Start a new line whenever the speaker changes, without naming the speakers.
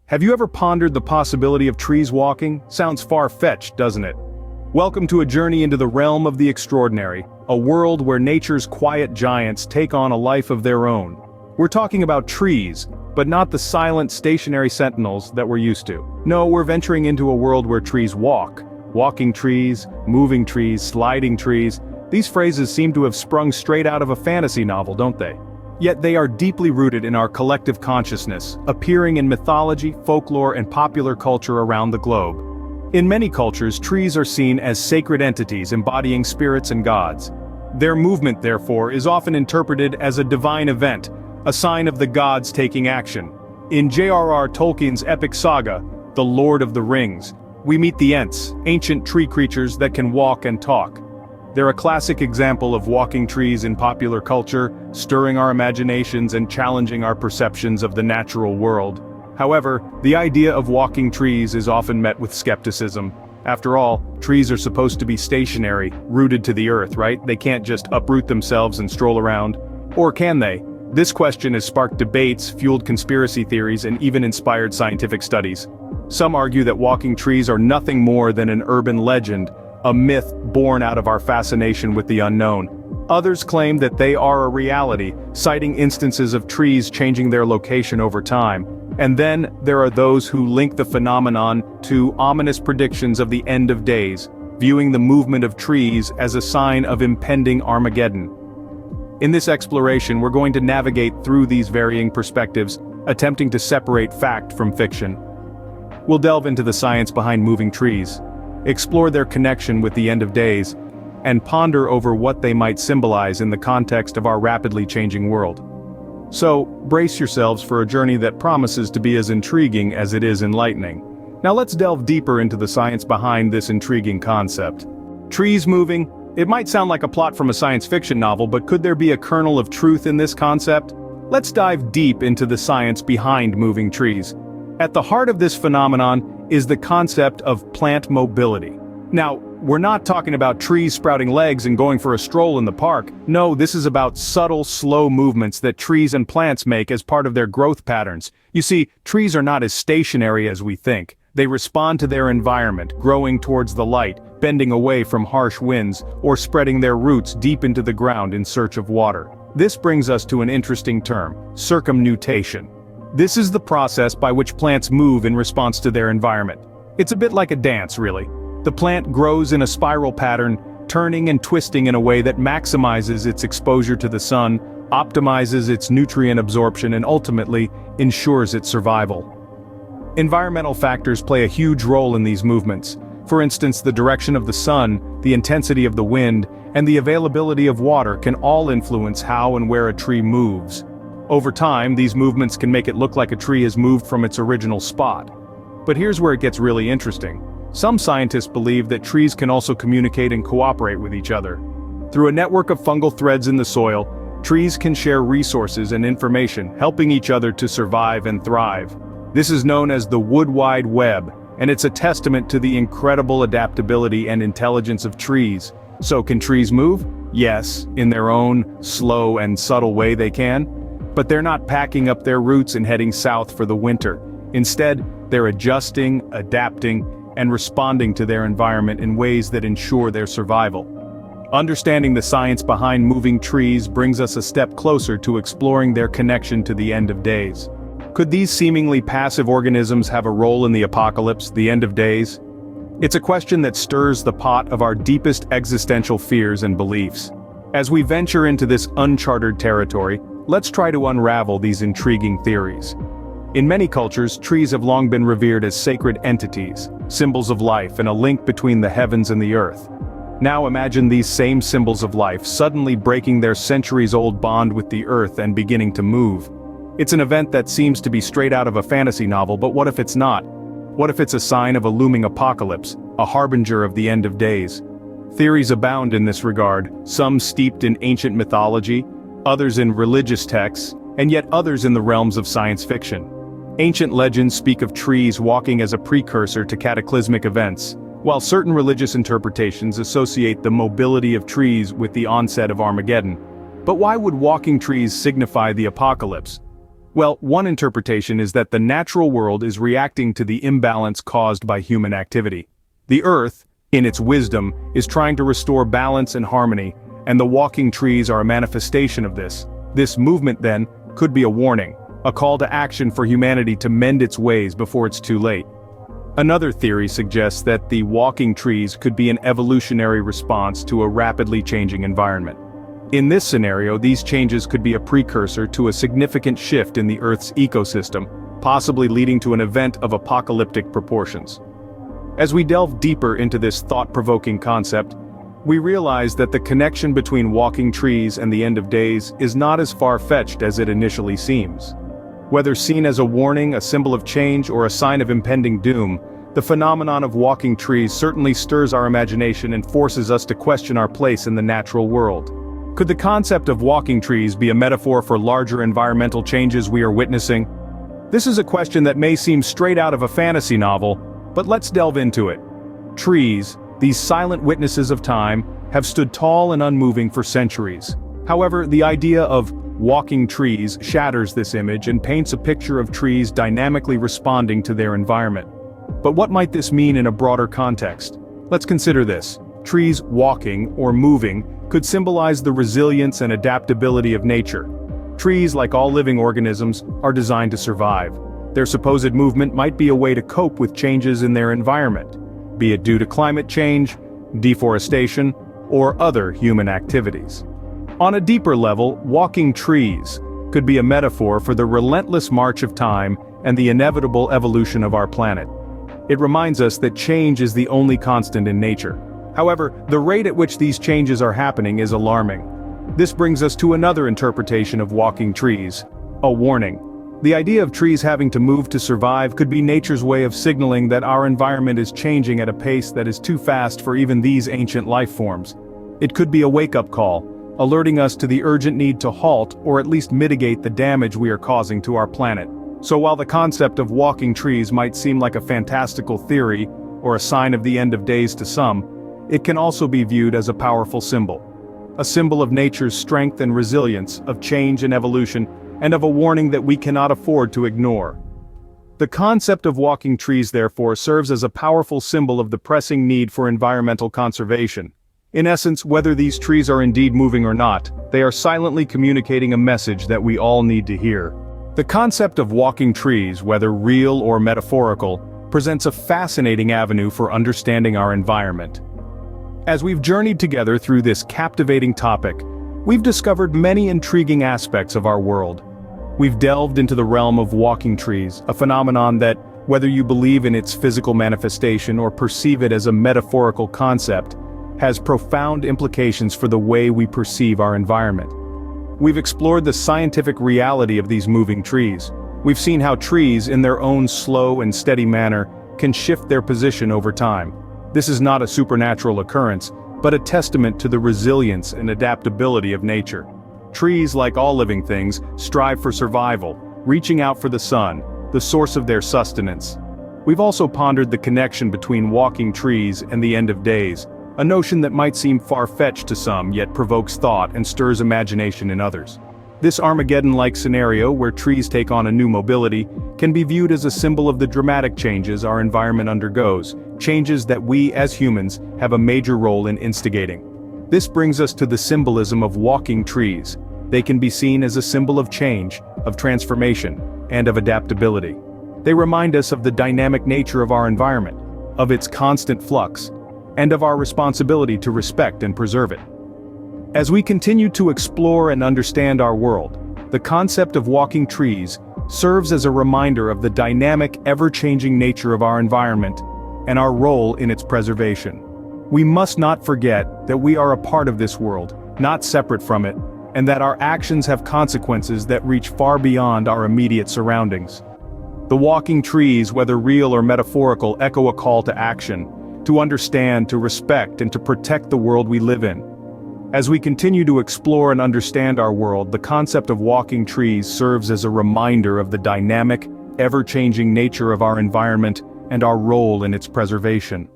Have you ever pondered the possibility of trees walking? Sounds far-fetched, doesn't it? Welcome to a journey into the realm of the extraordinary, a world where nature's quiet giants take on a life of their own. We're talking about trees, but not the silent, stationary sentinels that we're used to. No, we're venturing into a world where trees walk. Walking trees, moving trees, sliding trees. These phrases seem to have sprung straight out of a fantasy novel, don't they? Yet they are deeply rooted in our collective consciousness, appearing in mythology, folklore, and popular culture around the globe. In many cultures, trees are seen as sacred entities embodying spirits and gods. Their movement, therefore, is often interpreted as a divine event, a sign of the gods taking action. In J.R.R. Tolkien's epic saga, The Lord of the Rings, we meet the Ents, ancient tree creatures that can walk and talk. They're a classic example of walking trees in popular culture, stirring our imaginations and challenging our perceptions of the natural world. However, the idea of walking trees is often met with skepticism. After all, trees are supposed to be stationary, rooted to the earth, right? They can't just uproot themselves and stroll around. Or can they? This question has sparked debates, fueled conspiracy theories, and even inspired scientific studies. Some argue that walking trees are nothing more than an urban legend, a myth born out of our fascination with the unknown. Others claim that they are a reality, citing instances of trees changing their location over time. And then, there are those who link the phenomenon to ominous predictions of the end of days, viewing the movement of trees as a sign of impending Armageddon. In this exploration, we're going to navigate through these varying perspectives, attempting to separate fact from fiction. We'll delve into the science behind moving trees, explore their connection with the end of days, and ponder over what they might symbolize in the context of our rapidly changing world. So, brace yourselves for a journey that promises to be as intriguing as it is enlightening. Now let's delve deeper into the science behind this intriguing concept. Trees moving? It might sound like a plot from a science fiction novel, but could there be a kernel of truth in this concept? Let's dive deep into the science behind moving trees. At the heart of this phenomenon is the concept of plant mobility. Now, we're not talking about trees sprouting legs and going for a stroll in the park. No, this is about subtle, slow movements that trees and plants make as part of their growth patterns. You see, trees are not as stationary as we think. They respond to their environment, growing towards the light, bending away from harsh winds, or spreading their roots deep into the ground in search of water. This brings us to an interesting term: circumnutation. This is the process by which plants move in response to their environment. It's a bit like a dance, really. The plant grows in a spiral pattern, turning and twisting in a way that maximizes its exposure to the sun, optimizes its nutrient absorption, and ultimately ensures its survival. Environmental factors play a huge role in these movements. For instance, the direction of the sun, the intensity of the wind, and the availability of water can all influence how and where a tree moves. Over time, these movements can make it look like a tree has moved from its original spot. But here's where it gets really interesting. Some scientists believe that trees can also communicate and cooperate with each other. Through a network of fungal threads in the soil, trees can share resources and information, helping each other to survive and thrive. This is known as the Wood Wide Web, and it's a testament to the incredible adaptability and intelligence of trees. So can trees move? Yes, in their own slow and subtle way they can. But they're not packing up their roots and heading south for the winter. Instead, they're adjusting, adapting, and responding to their environment in ways that ensure their survival. Understanding the science behind moving trees brings us a step closer to exploring their connection to the end of days. Could these seemingly passive organisms have a role in the apocalypse, the end of days? It's a question that stirs the pot of our deepest existential fears and beliefs. As we venture into this uncharted territory, let's try to unravel these intriguing theories. In many cultures, trees have long been revered as sacred entities, symbols of life and a link between the heavens and the earth. Now imagine these same symbols of life suddenly breaking their centuries-old bond with the earth and beginning to move. It's an event that seems to be straight out of a fantasy novel, but what if it's not? What if it's a sign of a looming apocalypse, a harbinger of the end of days? Theories abound in this regard, some steeped in ancient mythology, others in religious texts, and yet others in the realms of science fiction. Ancient legends speak of trees walking as a precursor to cataclysmic events, while certain religious interpretations associate the mobility of trees with the onset of Armageddon. But why would walking trees signify the apocalypse? Well, one interpretation is that the natural world is reacting to the imbalance caused by human activity. The Earth, in its wisdom, is trying to restore balance and harmony, and the walking trees are a manifestation of this. This movement, then, could be a warning, a call to action for humanity to mend its ways before it's too late. Another theory suggests that the walking trees could be an evolutionary response to a rapidly changing environment. In this scenario, these changes could be a precursor to a significant shift in the Earth's ecosystem, possibly leading to an event of apocalyptic proportions. As we delve deeper into this thought-provoking concept, we realize that the connection between walking trees and the end of days is not as far-fetched as it initially seems. Whether seen as a warning, a symbol of change, or a sign of impending doom, the phenomenon of walking trees certainly stirs our imagination and forces us to question our place in the natural world. Could the concept of walking trees be a metaphor for larger environmental changes we are witnessing? This is a question that may seem straight out of a fantasy novel, but let's delve into it. Trees, these silent witnesses of time, have stood tall and unmoving for centuries. However, the idea of walking trees shatters this image and paints a picture of trees dynamically responding to their environment. But what might this mean in a broader context? Let's consider this. Trees walking, or moving, could symbolize the resilience and adaptability of nature. Trees, like all living organisms, are designed to survive. Their supposed movement might be a way to cope with changes in their environment, be it due to climate change, deforestation, or other human activities. On a deeper level, walking trees could be a metaphor for the relentless march of time and the inevitable evolution of our planet. It reminds us that change is the only constant in nature. However, the rate at which these changes are happening is alarming. This brings us to another interpretation of walking trees: a warning. The idea of trees having to move to survive could be nature's way of signaling that our environment is changing at a pace that is too fast for even these ancient life forms. It could be a wake-up call, alerting us to the urgent need to halt or at least mitigate the damage we are causing to our planet. So while the concept of walking trees might seem like a fantastical theory, or a sign of the end of days to some, it can also be viewed as a powerful symbol. A symbol of nature's strength and resilience, of change and evolution, and of a warning that we cannot afford to ignore. The concept of walking trees, therefore, serves as a powerful symbol of the pressing need for environmental conservation. In essence, whether these trees are indeed moving or not, they are silently communicating a message that we all need to hear. The concept of walking trees, whether real or metaphorical, presents a fascinating avenue for understanding our environment. As we've journeyed together through this captivating topic, we've discovered many intriguing aspects of our world. We've delved into the realm of walking trees, a phenomenon that, whether you believe in its physical manifestation or perceive it as a metaphorical concept, has profound implications for the way we perceive our environment. We've explored the scientific reality of these moving trees. We've seen how trees, in their own slow and steady manner, can shift their position over time. This is not a supernatural occurrence, but a testament to the resilience and adaptability of nature. Trees, like all living things, strive for survival, reaching out for the sun, the source of their sustenance. We've also pondered the connection between walking trees and the end of days, a notion that might seem far-fetched to some yet provokes thought and stirs imagination in others. This Armageddon-like scenario, where trees take on a new mobility, can be viewed as a symbol of the dramatic changes our environment undergoes, changes that we, as humans, have a major role in instigating. This brings us to the symbolism of walking trees. They can be seen as a symbol of change, of transformation, and of adaptability. They remind us of the dynamic nature of our environment, of its constant flux, and of our responsibility to respect and preserve it. As we continue to explore and understand our world, the concept of walking trees serves as a reminder of the dynamic, ever-changing nature of our environment and our role in its preservation. We must not forget that we are a part of this world, not separate from it, and that our actions have consequences that reach far beyond our immediate surroundings. The walking trees, whether real or metaphorical, echo a call to action, to understand, to respect, and to protect the world we live in. As we continue to explore and understand our world, the concept of walking trees serves as a reminder of the dynamic, ever-changing nature of our environment and our role in its preservation.